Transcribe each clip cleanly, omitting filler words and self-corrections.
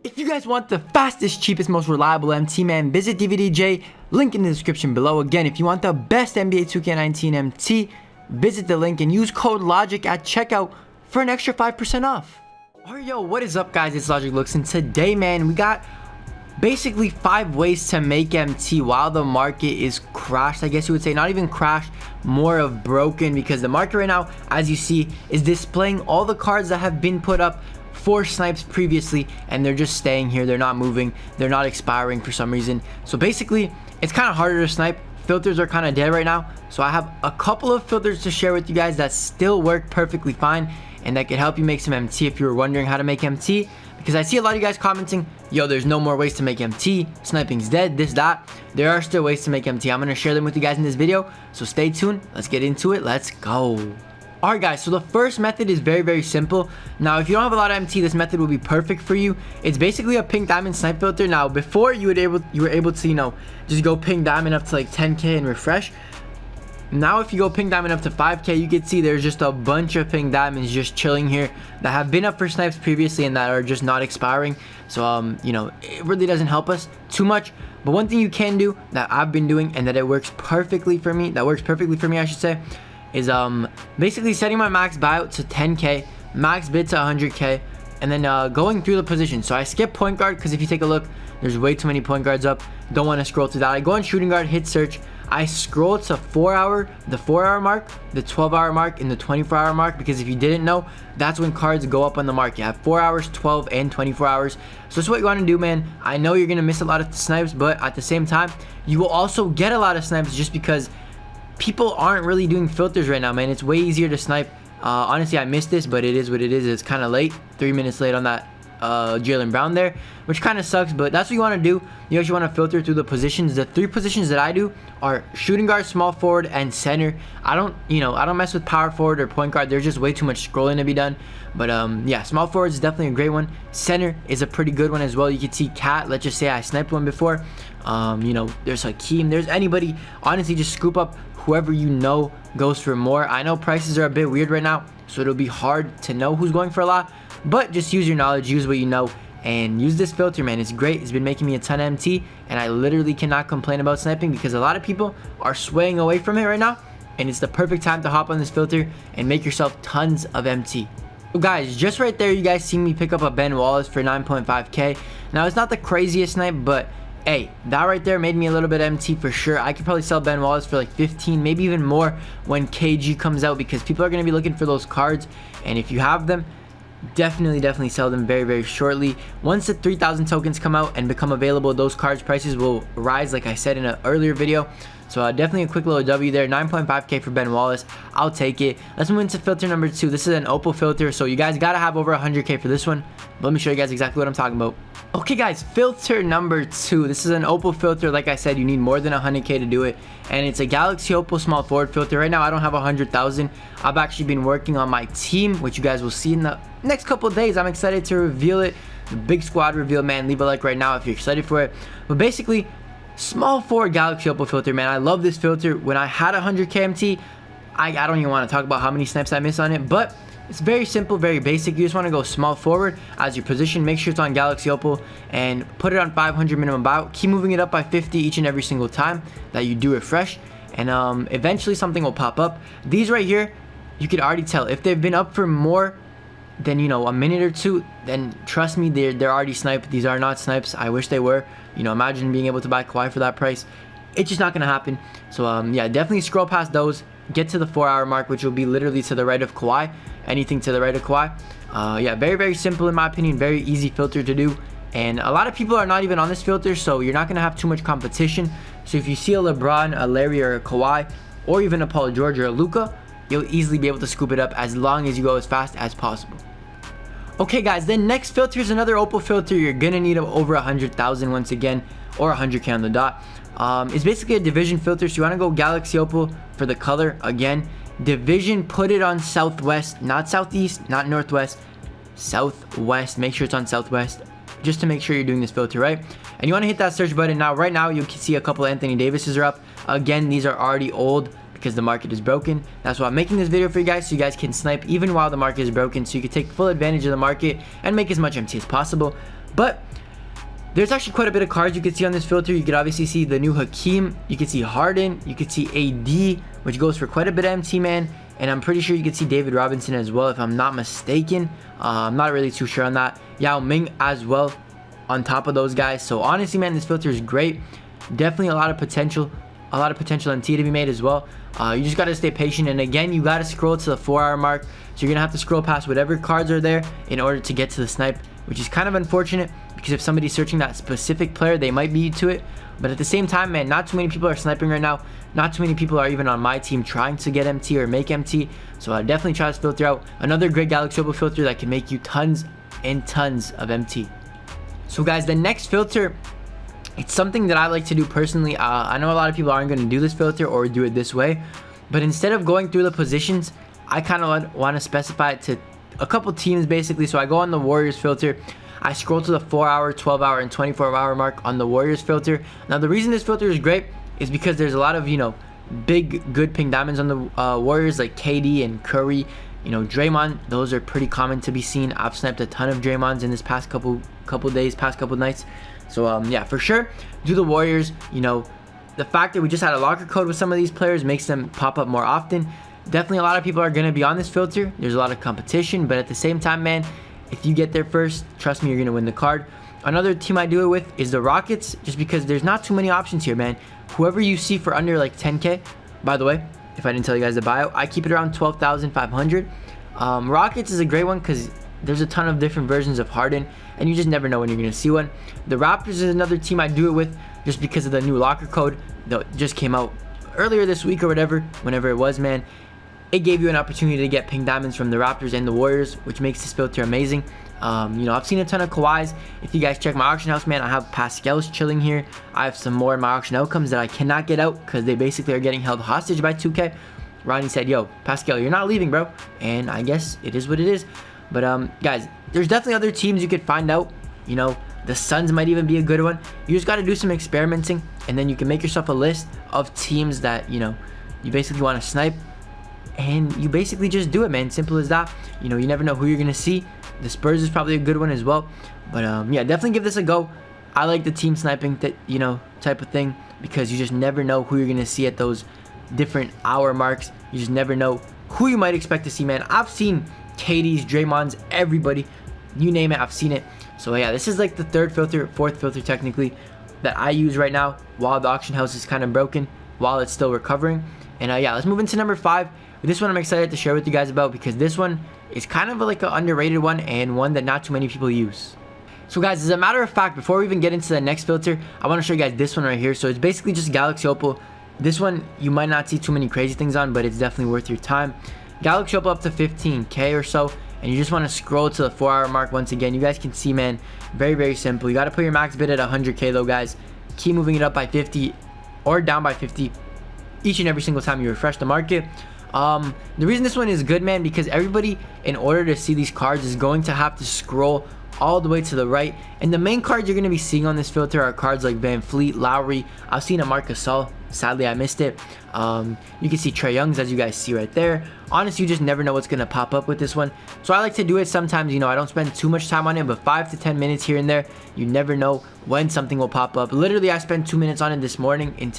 If you guys want the fastest, cheapest, most reliable MT, man, visit DVDJ, link in the description below. Again, if you want the best NBA 2K19 MT, visit the link and use code LOGIC at checkout for an extra 5% off. Alright, yo, what is up, guys? It's Logic Looks, and today, man, we got basically 5 ways to make MT while the market is crashed. I guess you would say not even crashed, more of broken, because the market right now, as you see, is displaying all the cards that have been put up for snipes previously, and they're just staying here. They're not moving, they're not expiring for some reason. So basically, it's kind of harder to snipe. Filters are kind of dead right now, so I have a couple of filters to share with you guys that still work perfectly fine and that could help you make some MT if you were wondering how to make MT, because I see a lot of you guys commenting, yo, there's no more ways to make MT, sniping's dead, this, that. There are still ways to make MT. I'm going to share them with you guys in this video, so stay tuned. Let's get into it. Let's go. Alright, guys, so the first method is very, very simple. Now, if you don't have a lot of MT, this method will be perfect for you. It's basically a pink diamond snipe filter. Now, before you were able to, you know, just go pink diamond up to like 10k and refresh. Now, if you go pink diamond up to 5k, you can see there's just a bunch of pink diamonds just chilling here that have been up for snipes previously and that are just not expiring. So, you know, it really doesn't help us too much. But one thing you can do that I've been doing and that it works perfectly for me, I should say, is basically setting my max buyout to 10k, max bid to 100k, and then going through the position. So I skip point guard because if you take a look, there's way too many point guards up. Don't want to scroll through that. I go on shooting guard, hit search. I scroll to the 4 hour mark, the 12 hour mark, and the 24 hour mark, because if you didn't know, that's when cards go up on the market. You have 4 hours, 12, and 24 hours. So that's what you want to do, man. I know you're going to miss a lot of snipes, but at the same time, you will also get a lot of snipes just because people aren't really doing filters right now, man. It's way easier to snipe. Honestly, I missed this, but it is what it is. It's kind of late, 3 minutes late on that Jaylen Brown there, which kind of sucks, but that's what you want to do. You actually want to filter through the positions. The 3 positions that I do are shooting guard, small forward, and center. I don't mess with power forward or point guard. There's just way too much scrolling to be done. But yeah, small forward is definitely a great one. Center is a pretty good one as well. You can see Cat. Let's just say I sniped one before. You know, there's Hakeem. There's anybody. Honestly, just scoop up whoever you know goes for more. I know prices are a bit weird right now, so it'll be hard to know who's going for a lot, but just use your knowledge, use what you know, and use this filter, man. It's great. It's been making me a ton of MT, and I literally cannot complain about sniping because a lot of people are swaying away from it right now, and it's the perfect time to hop on this filter and make yourself tons of MT. So guys, just right there, you guys see me pick up a Ben Wallace for 9.5k. Now, it's not the craziest snipe, but hey, that right there made me a little bit MT for sure. I could probably sell Ben Wallace for like 15, maybe even more when KG comes out, because people are going to be looking for those cards, and if you have them, definitely sell them very, very shortly. Once the 3,000 tokens come out and become available, those cards prices will rise, like I said in an earlier video. So definitely a quick little W there. 9.5k for Ben Wallace. I'll take it. Let's move into filter number 2. This is an OPAL filter, so you guys gotta have over 100k for this one. Let me show you guys exactly what I'm talking about. Okay, guys, filter number 2. This is an OPAL filter. Like I said, you need more than 100k to do it, and it's a Galaxy OPAL small forward filter. Right now, I don't have 100,000. I've actually been working on my team, which you guys will see in the next couple of days. I'm excited to reveal it. The big squad reveal, man. Leave a like right now if you're excited for it. But basically, small forward Galaxy OPAL filter, man. I love this filter. When I had 100k MT, I don't even want to talk about how many snipes I miss on it, but it's very simple, very basic. You just want to go small forward as your position. Make sure it's on Galaxy OPAL and put it on 500 minimum buyout. Keep moving it up by 50 each and every single time that you do refresh, and eventually something will pop up. These right here, you can already tell if they've been up for more than, you know, a minute or two, then trust me, they're already sniped. These are not snipes. I wish they were. You know, imagine being able to buy Kawhi for that price. It's just not gonna happen. So yeah, definitely scroll past those. Get to the 4 hour mark, which will be literally to the right of Kawhi. Anything to the right of Kawhi. Yeah, very simple in my opinion. Very easy filter to do, and a lot of people are not even on this filter, so you're not gonna have too much competition. So if you see a LeBron, a Larry, or a Kawhi, or even a Paul George or a Luka, you'll easily be able to scoop it up as long as you go as fast as possible. Okay, guys, then next filter is another OPAL filter. You're gonna need over 100,000 once again, or 100k on the dot. It's basically a division filter, so you want to go Galaxy OPAL for the color. Again, division, put it on southwest, not southeast, not northwest, southwest. Make sure it's on southwest, just to make sure you're doing this filter right. And you want to hit that search button. Now, right now, you can see a couple of Anthony Davises are up. Again, these are already old because the market is broken. That's why I'm making this video for you guys, so you guys can snipe even while the market is broken, so you can take full advantage of the market and make as much MT as possible. But there's actually quite a bit of cards you can see on this filter. You could obviously see the new Hakeem, you can see Harden, you could see AD, which goes for quite a bit of MT, man. And I'm pretty sure you could see David Robinson as well, if I'm not mistaken. I'm not really too sure on that. Yao Ming as well on top of those guys. So honestly, man, this filter is great. Definitely a lot of potential MT to be made as well. You just got to stay patient, and again, you got to scroll to the 4-hour mark. So you're gonna have to scroll past whatever cards are there in order to get to the snipe, which is kind of unfortunate, because if somebody's searching that specific player, they might beat to it. But at the same time, man, not too many people are sniping right now. Not too many people are even on my team trying to get MT or make MT. So I definitely try this filter out. Another great Galaxy Opal filter that can make you tons and tons of MT. So guys, the next filter, it's something that I like to do personally. I know a lot of people aren't going to do this filter or do it this way, but instead of going through the positions, I kind of want to specify it to a couple teams basically. So I go on the Warriors filter. I scroll to the 4-hour, 12-hour, and 24-hour mark on the Warriors filter. Now the reason this filter is great is because there's a lot of, big good pink diamonds on the Warriors, like KD and Curry, Draymond. Those are pretty common to be seen. I've sniped a ton of Draymonds in this past couple days, past couple nights. So yeah, for sure, do the Warriors. The fact that we just had a locker code with some of these players makes them pop up more often. Definitely a lot of people are going to be on this filter. There's a lot of competition, but at the same time, man, if you get there first, trust me, you're going to win the card. Another team I do it with is the Rockets, just because there's not too many options here, man. Whoever you see for under like 10K, by the way, if I didn't tell you guys the bio, I keep it around 12,500. Rockets is a great one because there's a ton of different versions of Harden, and you just never know when you're going to see one. The Raptors is another team I do it with just because of the new locker code that just came out earlier this week or whenever it was, man. It gave you an opportunity to get pink diamonds from the Raptors and the Warriors, which makes this filter amazing. I've seen a ton of Kawhis. If you guys check my auction house, man, I have Pascal's chilling here. I have some more in my auction outcomes that I cannot get out because they basically are getting held hostage by 2K. Ronnie said, yo, Pascal, you're not leaving, bro. And I guess it is what it is. But guys, there's definitely other teams you could find out. The Suns might even be a good one. You just got to do some experimenting, and then you can make yourself a list of teams that you basically want to snipe, and you basically just do it, man. Simple as that. You never know who you're gonna see. The Spurs is probably a good one as well. But yeah, definitely give this a go. I like the team sniping type of thing, because you just never know who you're gonna see at those different hour marks. You just never know who you might expect to see, man. I've seen KD's, Draymond's, everybody, you name it, I've seen it. So yeah, this is like the fourth filter technically that I use right now while the auction house is kind of broken, while it's still recovering. And yeah, let's move into number 5. This one I'm excited to share with you guys about, because this one is kind of like an underrated one, and one that not too many people use. So guys, as a matter of fact, before we even get into the next filter, I want to show you guys this one right here. So it's basically just Galaxy Opal. This one you might not see too many crazy things on, but it's definitely worth your time. Galaxy Opal up to 15K or so, and you just want to scroll to the 4-hour mark. Once again, you guys can see, man, very, very simple. You got to put your max bid at 100K though, guys. Keep moving it up by 50 or down by 50 each and every single time you refresh the market. The reason this one is good, man, because everybody, in order to see these cards, is going to have to scroll all the way to the right, and the main cards you're going to be seeing on this filter are cards like Van Fleet, Lowry. I've seen a Marc Gasol, sadly I missed it. You can see Trae Young's, as you guys see right there. Honestly, you just never know what's going to pop up with this one, so I like to do it sometimes. I don't spend too much time on it, but 5 to 10 minutes here and there. You never know when something will pop up. Literally, I spent 2 minutes on it this morning in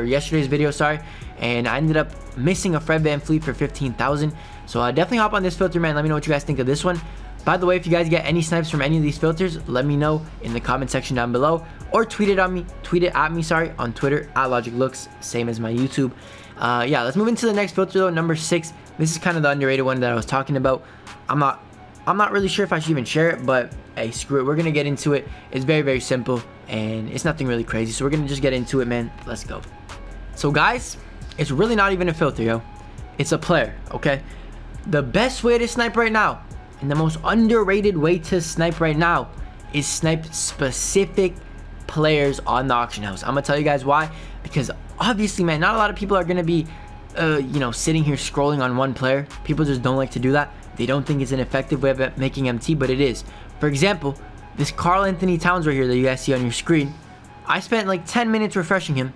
yesterday's video, sorry, and I ended up missing a Fred Van Fleet for 15,000. So definitely hop on this filter, man. Let me know what you guys think of this one. By the way, if you guys get any snipes from any of these filters, let me know in the comment section down below, or tweet it at me on Twitter at LogicLooks, same as my YouTube. Yeah, let's move into the next filter though, number 6. This is kind of the underrated one that I was talking about. I'm not really sure if I should even share it, but hey, screw it. We're gonna get into it. It's very, very simple, and it's nothing really crazy, so we're gonna just get into it, man. Let's go. So guys, it's really not even a filter, yo. It's a player, okay? The best way to snipe right now, and the most underrated way to snipe right now, is snipe specific players on the auction house. I'm gonna tell you guys why. Because obviously, man, not a lot of people are gonna be sitting here scrolling on one player. People just don't like to do that. They don't think it's an effective way of making MT, but it is. For example, this Karl Anthony Towns right here that you guys see on your screen, I spent like 10 minutes refreshing him,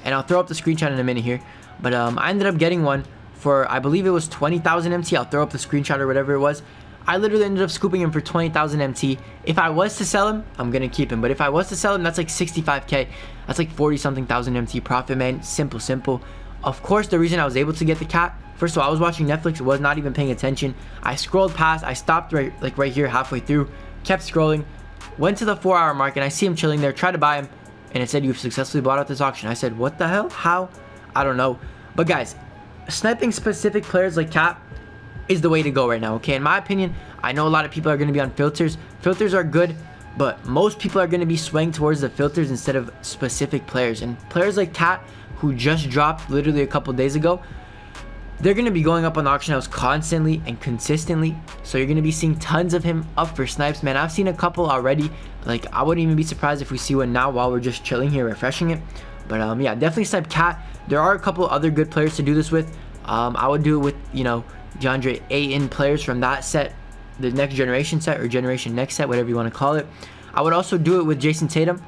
and I'll throw up the screenshot in a minute here, but I ended up getting one for, I believe it was 20,000 MT. I'll throw up the screenshot or whatever it was. I literally ended up scooping him for 20,000 MT. If I was to sell him, I'm gonna keep him. But if I was to sell him, that's like 65k. That's like 40 something thousand MT profit, man. Simple. Of course, the reason I was able to get the cat, first of all, I was watching Netflix, was not even paying attention. I scrolled past, I stopped right here halfway through, kept scrolling, went to the 4-hour mark, and I see him chilling there, tried to buy him, and it said you've successfully bought out this auction. I said, what the hell? How? I don't know. But guys, sniping specific players like Cat is the way to go right now, okay? In my opinion, I know a lot of people are going to be on filters. Filters are good, but most people are going to be swaying towards the filters instead of specific players. And players like Cat, who just dropped literally a couple days ago, they're going to be going up on the auction house constantly and consistently. So you're going to be seeing tons of him up for snipes, man. I've seen a couple already. Like, I wouldn't even be surprised if we see one now while we're just chilling here, refreshing it. But yeah, definitely snipe Cat. There are a couple other good players to do this with. I would do it with, you know, DeAndre Ayton players from that set, the next generation set, or generation next set, whatever you want to call it. I would also do it with Jason Tatum.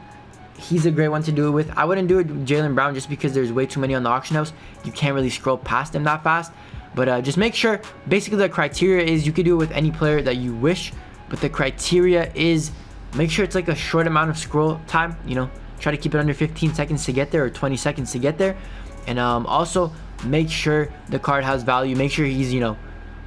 He's a great one to do it with. I wouldn't do it with Jaylen Brown just because there's way too many on the auction house. You can't really scroll past them that fast. But just make sure, basically the criteria is you could do it with any player that you wish, but the criteria is make sure it's like a short amount of scroll time, you know, try to keep it under 15 seconds to get there, or 20 seconds to get there. And also make sure the card has value. Make sure he's, you know,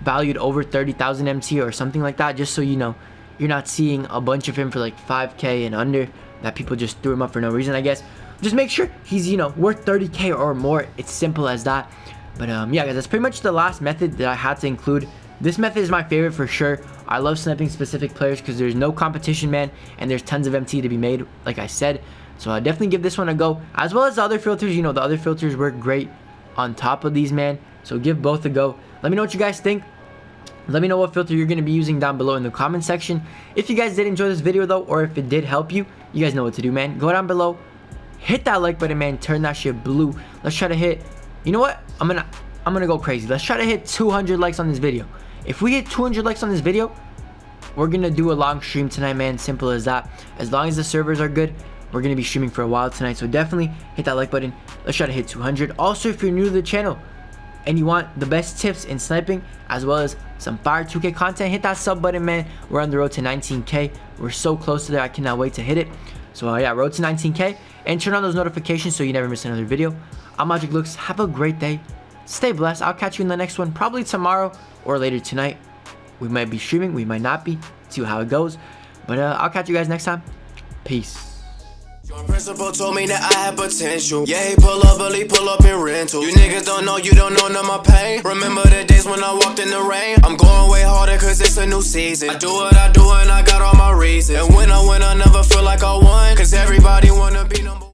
valued over 30,000 MT or something like that, just so you know you're not seeing a bunch of him for like 5k and under, that people just threw him up for no reason, I guess. Just make sure he's, you know, worth 30k or more. It's simple as that. But yeah, guys, that's pretty much the last method that I had to include. This method is my favorite for sure. I love sniping specific players because there's no competition, man, and there's tons of MT to be made, like I said. So I definitely give this one a go, as well as the other filters. You know, the other filters work great on top of these, man. So give both a go. Let me know what you guys think. Let me know what filter you're going to be using down below in the comment section. If you guys did enjoy this video though, or if it did help you, you guys know what to do, man. Go down below, hit that like button, man. Turn that shit blue. Let's try to hit, you know what, I'm gonna go crazy. Let's try to hit 200 likes on this video. If we hit 200 likes on this video, we're gonna do a long stream tonight, man. Simple as that. As long as the servers are good, we're gonna be streaming for a while tonight. So definitely hit that like button. Let's try to hit 200. Also, if you're new to the channel and you want the best tips in sniping, as well as some fire 2K content, hit that sub button, man. We're on the road to 19k. We're so close to there. I cannot wait to hit it. So yeah, road to 19k, and turn on those notifications so you never miss another video. I'm Magic Looks. Have a great day. Stay blessed. I'll catch you in the next one, probably tomorrow or later tonight. We might be streaming, we might not be. See how it goes. But I'll catch you guys next time. Peace. Your principal told me that I had potential. Yeah, he pull up, but he pull up in rental. You niggas don't know, you don't know none of my pain. Remember the days when I walked in the rain? I'm going way harder cause it's a new season. I do what I do and I got all my reasons. And when I win, I never feel